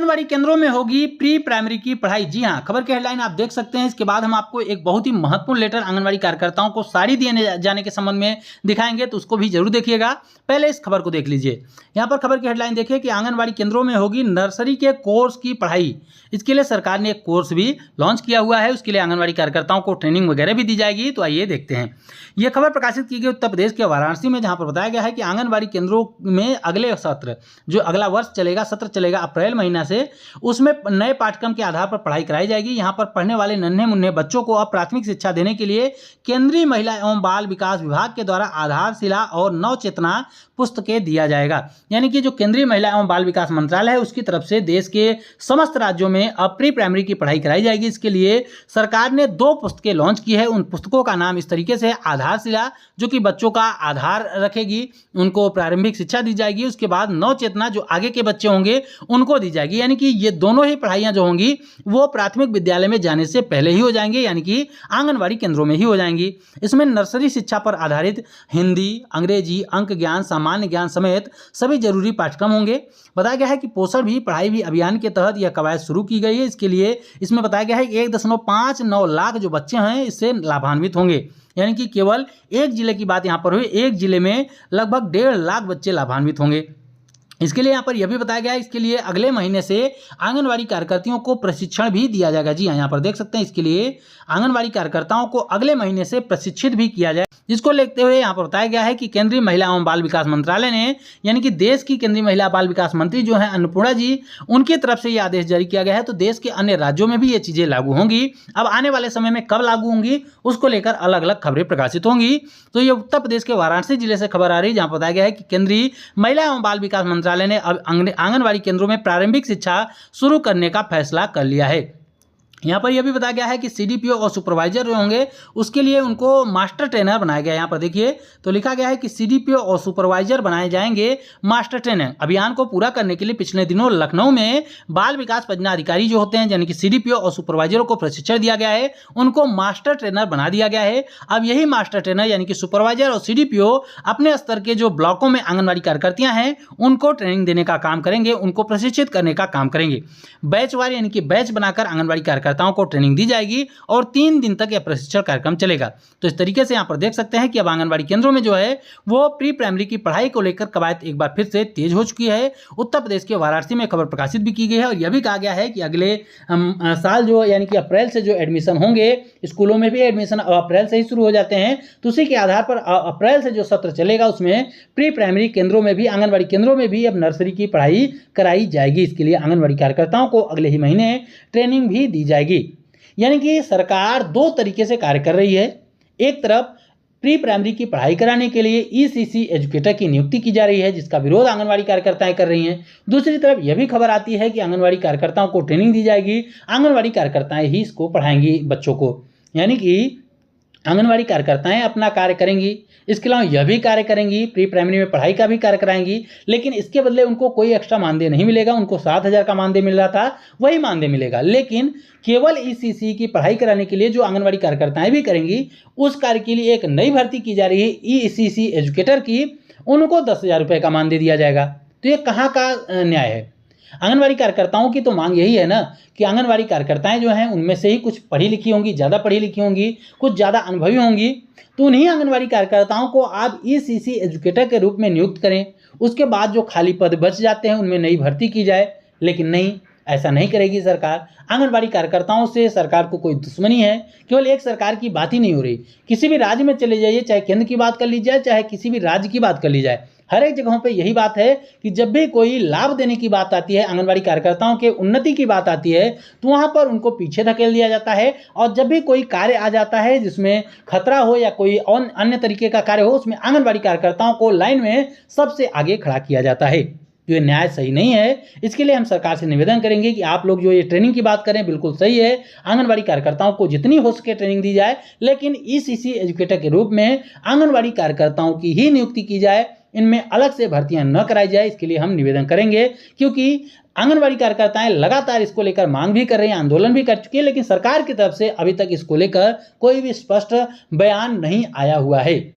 आंगनवाड़ी केंद्रों में होगी प्री प्राइमरी की पढ़ाई। जी हां, खबर की हेडलाइन आप देख सकते हैं। इसके बाद हम आपको एक बहुत ही महत्वपूर्ण लेटर आंगनवाड़ी कार्यकर्ताओं को साड़ी दिए जाने के संबंध में दिखाएंगे, तो उसको भी जरूर देखिएगा। पहले इस खबर को देख लीजिए। यहां पर खबर की हेडलाइन देखिए कि आंगनवाड़ी केंद्रों में होगी नर्सरी के कोर्स की पढ़ाई। इसके लिए सरकार ने एक कोर्स भी लॉन्च किया हुआ है। उसके लिए आंगनवाड़ी कार्यकर्ताओं को ट्रेनिंग वगैरह भी दी जाएगी। तो आइए देखते हैं। यह खबर प्रकाशित की गई उत्तर प्रदेश के वाराणसी में, जहां पर बताया गया है कि आंगनवाड़ी केंद्रों में अगले सत्र, जो अगला वर्ष चलेगा, सत्र चलेगा अप्रैल महीना से, उसमें नए पाठ्यक्रम के आधार पर पढ़ाई कराई जाएगी। यहां पर पढ़ने वाले नन्हे मुन्ने बच्चों को अब प्राथमिक शिक्षा देने के लिए केंद्रीय महिला एवं बाल विकास विभाग के द्वारा आधारशिला और नवचेतना पुस्तकें दिया जाएगा। यानी कि जो केंद्रीय महिला एवं बाल विकास मंत्रालय है, उसकी तरफ से देश के समस्त राज्यों में अब प्री प्राइमरी की पढ़ाई कराई जाएगी। इसके लिए सरकार ने 2 पुस्तकें लॉन्च की है। उन पुस्तकों का नाम इस तरीके से आधारशिला, जो कि बच्चों का आधार रखेगी, उनको प्रारंभिक शिक्षा दी जाएगी। उसके बाद नवचेतना, जो आगे के बच्चे होंगे उनको दी जाएगी। यानी कि ये दोनों ही पढ़ाइयाँ जो होंगी वो प्राथमिक विद्यालय में जाने से पहले ही हो जाएंगे, यानी कि आंगनवाड़ी केंद्रों में ही हो जाएंगी। इसमें नर्सरी शिक्षा पर आधारित हिंदी, अंग्रेजी, अंक ज्ञान, सामान्य ज्ञान समेत सभी जरूरी पाठ्यक्रम होंगे। बताया गया है कि पोषण भी पढ़ाई भी अभियान के तहत यह कवायद शुरू की गई है। इसके लिए इसमें बताया गया है कि 1.59 लाख जो बच्चे हैं इससे लाभान्वित होंगे। यानी कि केवल एक जिले की बात यहाँ पर हुई, एक जिले में लगभग 1.5 लाख बच्चे लाभान्वित होंगे। इसके लिए यहाँ पर यह भी बताया गया है, इसके लिए अगले महीने से आंगनवाड़ी कार्यकर्तियों को प्रशिक्षण भी दिया जाएगा। जी हाँ, यहाँ पर देख सकते हैं, इसके लिए आंगनवाड़ी कार्यकर्ताओं को अगले महीने से प्रशिक्षित भी किया जाए। जिसको लेते हुए यहाँ पर बताया गया है कि केंद्रीय महिला एवं बाल विकास मंत्रालय ने, यानी कि देश की केंद्रीय महिला बाल विकास मंत्री जो है अन्नपूर्णा जी, उनकी तरफ से यह आदेश जारी किया गया है। तो देश के अन्य राज्यों में भी ये चीज़ें लागू होंगी। अब आने वाले समय में कब लागू होंगी उसको लेकर अलग अलग खबरें प्रकाशित होंगी। तो ये उत्तर प्रदेश के वाराणसी जिले से खबर आ रही है, जहाँ बताया गया है कि केंद्रीय महिला एवं बाल विकास मंत्रालय ने अब आंगनवाड़ी केंद्रों में प्रारंभिक शिक्षा शुरू करने का फैसला कर लिया है। यहाँ पर यह भी बताया गया है कि सीडीपीओ और सुपरवाइजर जो होंगे उसके लिए उनको मास्टर ट्रेनर बनाया गया है। यहाँ पर देखिए तो लिखा गया है कि सीडीपीओ और सुपरवाइजर बनाए जाएंगे मास्टर ट्रेनर। अभियान को पूरा करने के लिए पिछले दिनों लखनऊ में बाल विकास परियोजना अधिकारी जो होते हैं, यानी कि सीडीपीओ और सुपरवाइजरों को प्रशिक्षण दिया गया है, उनको मास्टर ट्रेनर बना दिया गया है। अब यही मास्टर ट्रेनर यानी कि सुपरवाइजर और सीडीपीओ अपने स्तर के जो ब्लॉकों में आंगनबाड़ी कार्यकर्तियां हैं उनको ट्रेनिंग देने का काम करेंगे, उनको प्रशिक्षित करने का काम करेंगे। बैचवार यानी कि बैच बनाकर आंगनबाड़ी कार्यकर्ताओं को ट्रेनिंग दी जाएगी और 3 दिन तक यह प्रशिक्षण कार्यक्रम चलेगा। तो इस तरीके से यहाँ पर देख सकते हैं कि अब आंगनबाड़ी केंद्रों में जो है वो प्री प्राइमरी की पढ़ाई को लेकर कवायद एक बार फिर से तेज हो चुकी है। उत्तर प्रदेश के वाराणसी में खबर प्रकाशित भी की गई है और यह भी कहा गया है कि अगले साल जो यानी कि अप्रैल से जो एडमिशन होंगे, स्कूलों में भी एडमिशन अप्रैल से ही शुरू हो जाते हैं, तो उसी के आधार पर अप्रैल से जो सत्र चलेगा उसमें प्री प्राइमरी केंद्रों में भी, आंगनबाड़ी केंद्रों में भी अब नर्सरी की पढ़ाई कराई जाएगी। इसके लिए आंगनबाड़ी कार्यकर्ताओं को अगले ही महीने ट्रेनिंग भी दी जाएगी। यानी कि सरकार 2 तरीके से कार्य कर रही है। एक तरफ प्री प्राइमरी की पढ़ाई कराने के लिए ईसीसी एजुकेटर की नियुक्ति की जा रही है, जिसका विरोध आंगनवाड़ी कार्यकर्ताएं कर रही हैं। दूसरी तरफ यह भी खबर आती है कि आंगनवाड़ी कार्यकर्ताओं को ट्रेनिंग दी जाएगी, आंगनवाड़ी कार्यकर्ताएं ही इसको पढ़ाएंगी बच्चों को। यानी कि आंगनवाड़ी कार्यकर्ताएं अपना कार्य करेंगी, इसके अलावा यह भी कार्य करेंगी, प्री प्राइमरी में पढ़ाई का भी कार्य कराएंगी, लेकिन इसके बदले उनको कोई एक्स्ट्रा मानदेय नहीं मिलेगा। उनको 7,000 का मानदेय मिल रहा था, वही मानदेय मिलेगा। लेकिन केवल ईसीसी की पढ़ाई कराने के लिए जो आंगनवाड़ी कार्यकर्ताएं भी करेंगी, उस कार्य के लिए एक नई भर्ती की जा रही है ईसीसी एजुकेटर की, उनको 10,000 रुपये का मानदेय दिया जाएगा। तो ये कहाँ का न्याय है? आंगनवाड़ी कार्यकर्ताओं की तो मांग यही है ना कि आंगनवाड़ी कार्यकर्ताएं जो हैं उनमें से ही कुछ पढ़ी लिखी होंगी, ज़्यादा पढ़ी लिखी होंगी, कुछ ज़्यादा अनुभवी होंगी, तो उन्हीं आंगनवाड़ी कार्यकर्ताओं को आप ईसीसी एजुकेटर के रूप में नियुक्त करें। उसके बाद जो खाली पद बच जाते हैं उनमें नई भर्ती की जाए। लेकिन नहीं, ऐसा नहीं करेगी सरकार। आंगनवाड़ी कार्यकर्ताओं से सरकार को कोई दुश्मनी है, केवल एक सरकार की बात ही नहीं हो रही। किसी भी राज्य में चले जाइए, चाहे केंद्र की बात कर ली जाए, चाहे किसी भी राज्य की बात कर ली जाए, हर एक जगहों पे यही बात है कि जब भी कोई लाभ देने की बात आती है, आंगनवाड़ी कार्यकर्ताओं के उन्नति की बात आती है, तो वहाँ पर उनको पीछे धकेल दिया जाता है। और जब भी कोई कार्य आ जाता है जिसमें खतरा हो या कोई अन्य तरीके का कार्य हो, उसमें आंगनवाड़ी कार्यकर्ताओं को लाइन में सबसे आगे खड़ा किया जाता है। जो ये न्याय सही नहीं है। इसके लिए हम सरकार से निवेदन करेंगे कि आप लोग जो ये ट्रेनिंग की बात करें बिल्कुल सही है, आंगनवाड़ी कार्यकर्ताओं को जितनी हो सके ट्रेनिंग दी जाए, लेकिन ईसीसी एजुकेटर के रूप में आंगनवाड़ी कार्यकर्ताओं की ही नियुक्ति की जाए, इनमें अलग से भर्तियां न कराई जाए। इसके लिए हम निवेदन करेंगे, क्योंकि आंगनवाड़ी कार्यकर्ताएं लगातार इसको लेकर मांग भी कर रही हैं, आंदोलन भी कर चुकी है, लेकिन सरकार की तरफ से अभी तक इसको लेकर कोई भी स्पष्ट बयान नहीं आया हुआ है।